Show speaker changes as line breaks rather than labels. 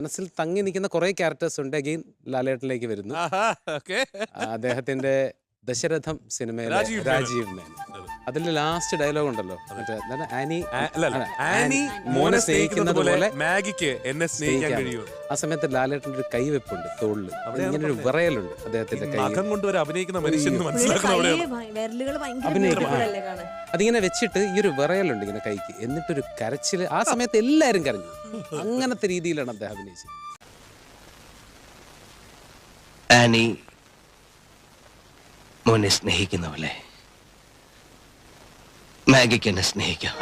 മനസ്സിൽ തങ്ങി നിൽക്കുന്ന കുറെ ക്യാരക്ടേഴ്സ് ഉണ്ട്. അഗെയിൻ ലാലേട്ടനിലേക്ക് വരുന്നു. അദ്ദേഹത്തിന്റെ ദശരഥം സിനിമയിലെ രാജീവ് മേനോൻ. അതിൽ ലാസ്റ്റ് ഡയലോഗ് ഉണ്ടല്ലോ, മറ്റേ ആനി മോനെ സ്നേഹിക്കുന്നത് പോലെ
മാഗിക്ക് എന്നെ സ്നേഹിക്കാൻ കഴിയും.
ആ സമയത്ത് ലാലേട്ടൻ്റെ ഒരു കൈവെപ്പുണ്ട് തോളില്, ഇങ്ങനെ ഒരു വിറയലുണ്ട് അദ്ദേഹത്തിന്റെ കൈ
കൊണ്ട് അഭിനയിക്കുന്ന മനുഷ്യൻ
അതിങ്ങനെ വെച്ചിട്ട് ഈ ഒരു വിറയലുണ്ട് ഇങ്ങനെ കൈക്ക്, എന്നിട്ടൊരു കരച്ചില്. ആ സമയത്ത് എല്ലാരും കരഞ്ഞു. അങ്ങനത്തെ രീതിയിലാണ് അദ്ദേഹം അഭിനയിച്ചത്.
ആനി മോനെ സ്നേഹിക്കുന്ന പോലെ മാഗിക്ക് എന്നെ സ്നേഹിക്കാം.